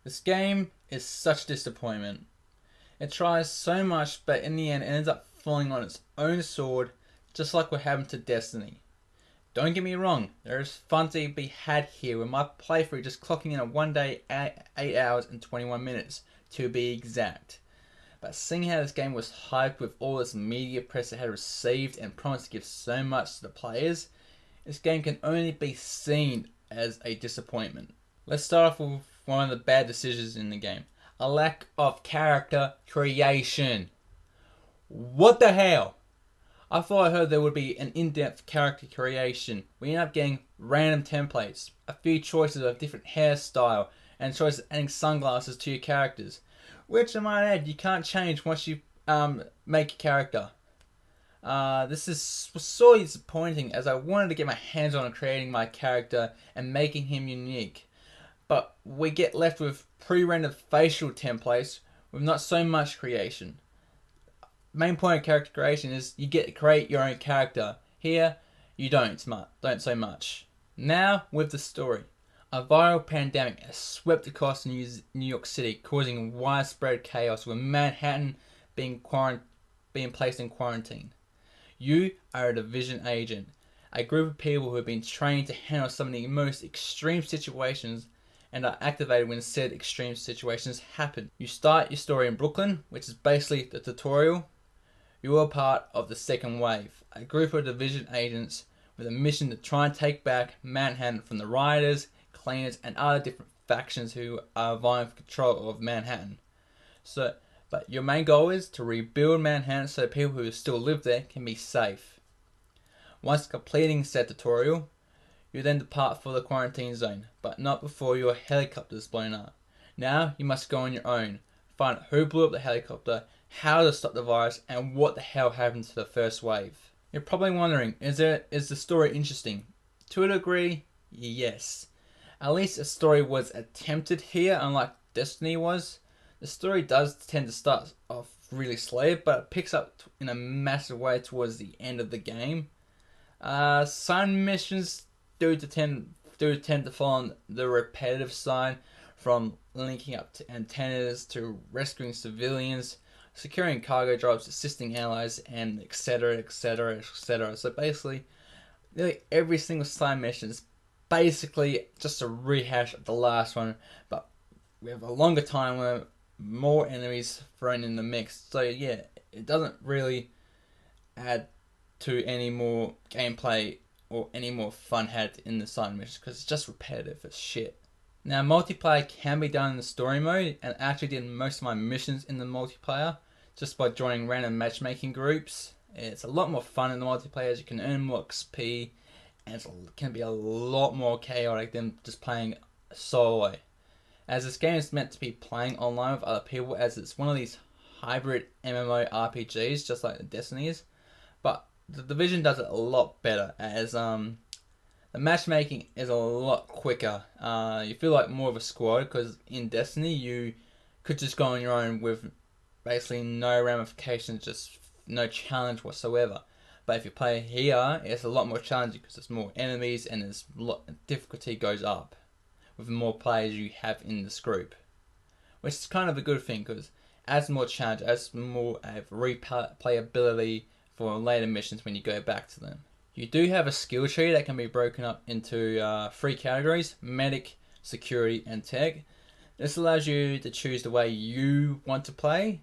This game is such a disappointment. It tries so much, but in the end it ends up falling on its own sword, just like what happened to Destiny. Don't get me wrong, there is fun to be had here with my playthrough just clocking in at 1 day, 8 hours and 21 minutes to be exact. But seeing how this game was hyped with all this media press it had received and promised to give so much to the players, this game can only be seen as a disappointment. Let's start off with one of the bad decisions in the game. A lack of character creation. What the hell? I thought I heard there would be an in-depth character creation. We end up getting random templates, a few choices of different hairstyle, and choices of adding sunglasses to your characters. Which I might add, you can't change once you make a character. This is so disappointing as I wanted to get my hands on creating my character and making him unique. But we get left with pre-rendered facial templates with not so much creation. Main point of character creation is you get to create your own character. Here, you don't so much. Now, with the story. A viral pandemic has swept across New York City, causing widespread chaos with Manhattan being placed in quarantine. You are a division agent, a group of people who have been trained to handle some of the most extreme situations and are activated when said extreme situations happen. You start your story in Brooklyn, which is basically the tutorial. You are part of the second wave, a group of division agents with a mission to try and take back Manhattan from the rioters, cleaners, and other different factions who are vying for control of Manhattan. But your main goal is to rebuild Manhattan so people who still live there can be safe. Once completing said tutorial, you then depart for the quarantine zone, but not before your helicopter is blown up. Now you must go on your own, find who blew up the helicopter, how to stop the virus, and what the hell happened to the first wave. You're probably wondering, is the story interesting? To a degree, yes. At least a story was attempted here, unlike Destiny was. The story does tend to start off really slow, but it picks up in a massive way towards the end of the game. Some missions do tend to fall on the repetitive side, from linking up to antennas to rescuing civilians, securing cargo drops, assisting allies, and etc, etc, etc. So basically, nearly every single side mission is basically just a rehash of the last one, but we have a longer time limit, more enemies thrown in the mix. So yeah, it doesn't really add to any more gameplay or any more fun had in the side missions because it's just repetitive as shit. Now, multiplayer can be done in the story mode, and I actually did most of my missions in the multiplayer just by joining random matchmaking groups. It's a lot more fun in the multiplayer as you can earn more XP, and it can be a lot more chaotic than just playing solo. As this game is meant to be playing online with other people, as it's one of these hybrid MMO RPGs, just like the Destiny is. But the Division does it a lot better, as the matchmaking is a lot quicker. You feel like more of a squad, because in Destiny you could just go on your own with basically no ramifications, just no challenge whatsoever. But if you play here, it's a lot more challenging because there's more enemies and difficulty goes up with the more players you have in this group, which is kind of a good thing because adds more challenge, adds more replayability for later missions when you go back to them. You do have a skill tree that can be broken up into 3 categories: medic, security, and tech. This allows you to choose the way you want to play.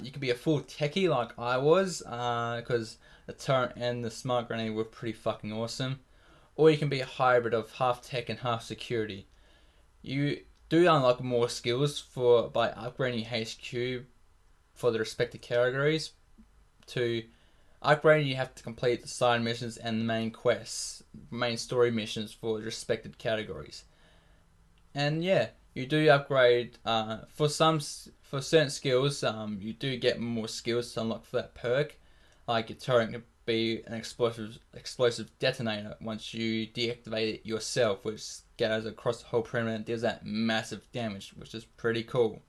You could be a full techie like I was, because the turret and the smart grenade were pretty fucking awesome. Or you can be a hybrid of half tech and half security. You do unlock more skills by upgrading your HQ for the respective categories. To upgrade, you have to complete the side missions and the main quests, main story missions for the respected categories. And yeah, you do upgrade for certain skills. You do get more skills to unlock for that perk. Like your turret can be an explosive detonator once you deactivate it yourself, which goes across the whole perimeter and deals that massive damage, which is pretty cool.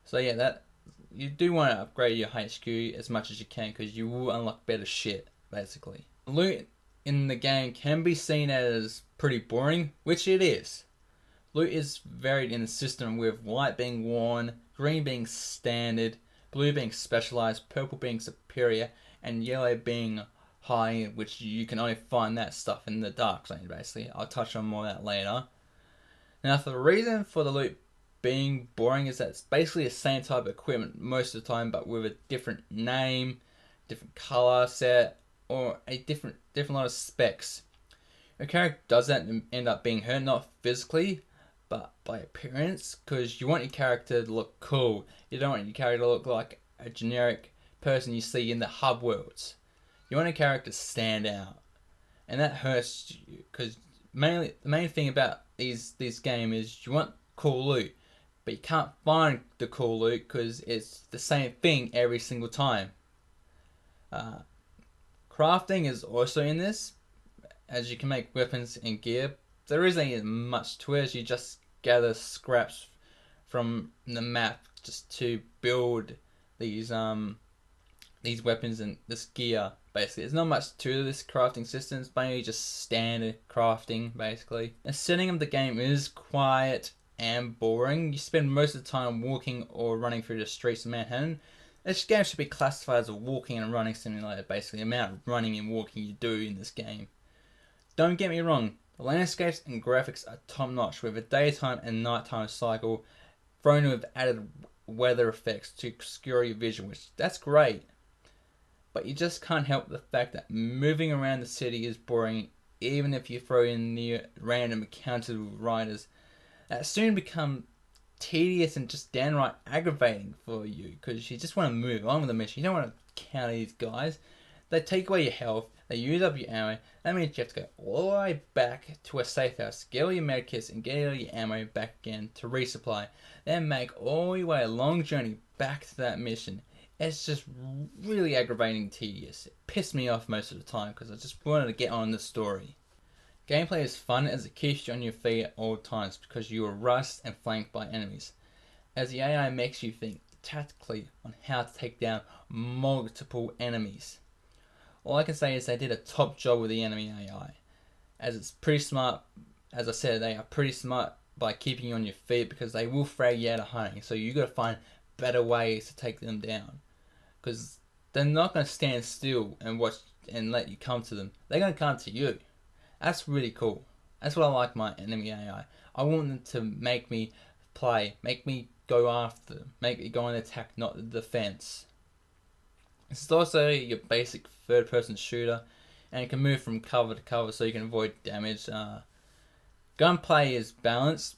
So yeah, that you do want to upgrade your HQ as much as you can because you will unlock better shit, basically. Loot in the game can be seen as pretty boring, which it is. Loot is varied in the system, with white being worn, green being standard, blue being specialized, purple being superior, and yellow being high, which you can only find that stuff in the dark zone, basically. I'll touch on more of that later. Now, the reason for the loot being boring is that it's basically the same type of equipment most of the time, but with a different name, different color set, or a different lot of specs. Your character doesn't end up being hurt, not physically, but by appearance, because you want your character to look cool. You don't want your character to look like a generic person you see in the hub worlds. You want a character to stand out, and that hurts you, because the main thing about this game is you want cool loot, but you can't find the cool loot because it's the same thing every single time. Crafting is also in this, as you can make weapons and gear. There isn't much to it, as you just gather scraps from the map just to build these weapons and this gear. Basically, there's not much to this crafting system. It's mainly just standard crafting, basically. The setting of the game is quiet and boring. You spend most of the time walking or running through the streets of Manhattan. This game should be classified as a walking and running simulator, basically. The amount of running and walking you do in this game. Don't get me wrong, the landscapes and graphics are top notch, with a daytime and nighttime cycle thrown with added weather effects to obscure your vision, which that's great. But you just can't help the fact that moving around the city is boring, even if you throw in the random encounters with riders that soon become tedious and just downright aggravating for you, because you just want to move on with the mission. You don't want to counter these guys. They take away your health, they use up your ammo. That means you have to go all the way back to a safe house, get all your medkits and get all your ammo back again to resupply. Then make all your way a long journey back to that mission. It's just really aggravating and tedious. It pissed me off most of the time because I just wanted to get on the story. Gameplay is fun as it keeps you on your feet at all times because you are rushed and flanked by enemies, as the AI makes you think tactically on how to take down multiple enemies. All I can say is they did a top job with the enemy AI, as it's pretty smart. As I said, they are pretty smart by keeping you on your feet because they will frag you out of hunting, so you got to find better ways to take them down, because they're not going to stand still and watch and let you come to them. They're going to come to you. That's really cool. That's what I like my enemy AI. I want them to make me play, make me go after them, make me go on attack, not the defense. This is also your basic third-person shooter, and you can move from cover to cover so you can avoid damage. Gunplay is balanced,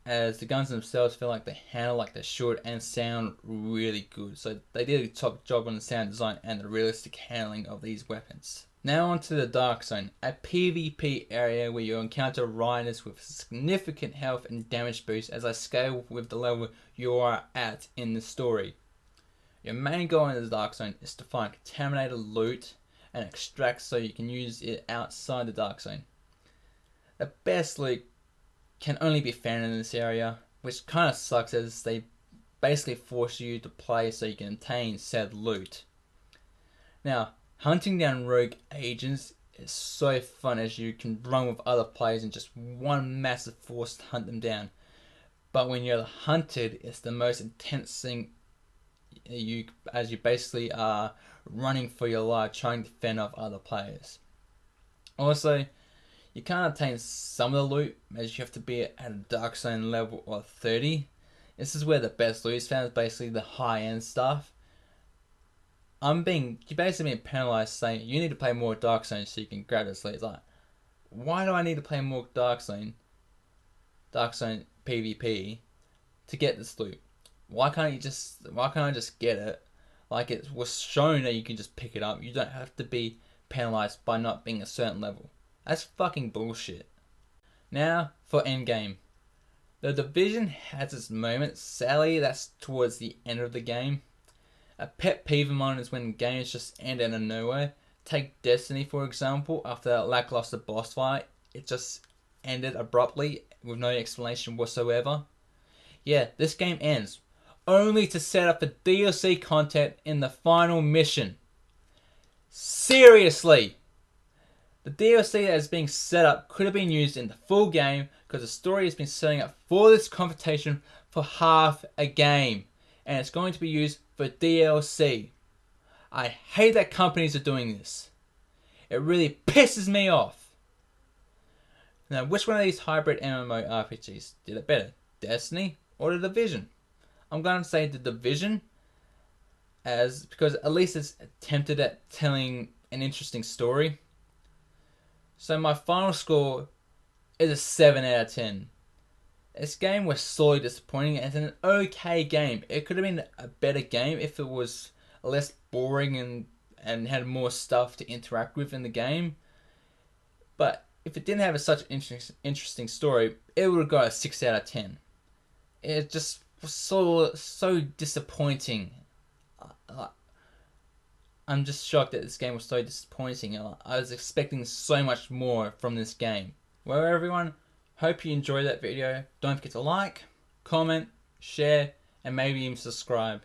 as the guns themselves feel like they handle like they should and sound really good. So they did a top job on the sound design and the realistic handling of these weapons. Now onto the Dark Zone, a PvP area where you encounter riders with significant health and damage boost as I scale with the level you are at in the story. Your main goal in the Dark Zone is to find contaminated loot and extract so you can use it outside the Dark Zone. The best loot can only be found in this area, which kind of sucks as they basically force you to play so you can obtain said loot. Now, hunting down rogue agents is so fun as you can run with other players in just one massive force to hunt them down. But when you're hunted, it's the most intense thing, as you basically are running for your life trying to fend off other players. Also, you can't obtain some of the loot as you have to be at a Dark Zone level of 30. This is where the best loot is found, is basically the high end stuff. You're basically being penalized saying you need to play more Dark Zone so you can grab this loot. It's like, why do I need to play more Dark Zone PvP to get this loot? Why can't I just get it? Like, it was shown that you can just pick it up. You don't have to be penalized by not being a certain level. That's fucking bullshit. Now for endgame. The Division has its moments. Sadly, that's towards the end of the game. A pet peeve of mine is when games just end out of nowhere. Take Destiny for example. After that lackluster boss fight, it just ended abruptly with no explanation whatsoever. Yeah, this game ends only to set up for DLC content in the final mission. Seriously! The DLC that is being set up could have been used in the full game because the story has been setting up for this confrontation for half a game, and it's going to be used for DLC. I hate that companies are doing this. It really pisses me off. Now, which one of these hybrid MMORPGs did it better? Destiny or The Division? I'm going to say The Division, because at least it's attempted at telling an interesting story. So my final score is a 7 out of 10. This game was sorely disappointing. It's an okay game. It could have been a better game if it was less boring and had more stuff to interact with in the game. But if it didn't have such an interesting story, it would have got a 6 out of 10. It just was so disappointing. I'm just shocked that this game was so disappointing. I was expecting so much more from this game. Well, everyone, hope you enjoyed that video. Don't forget to like, comment, share, and maybe even subscribe.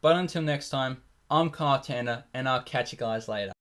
But until next time, I'm Kyle Tanner, and I'll catch you guys later.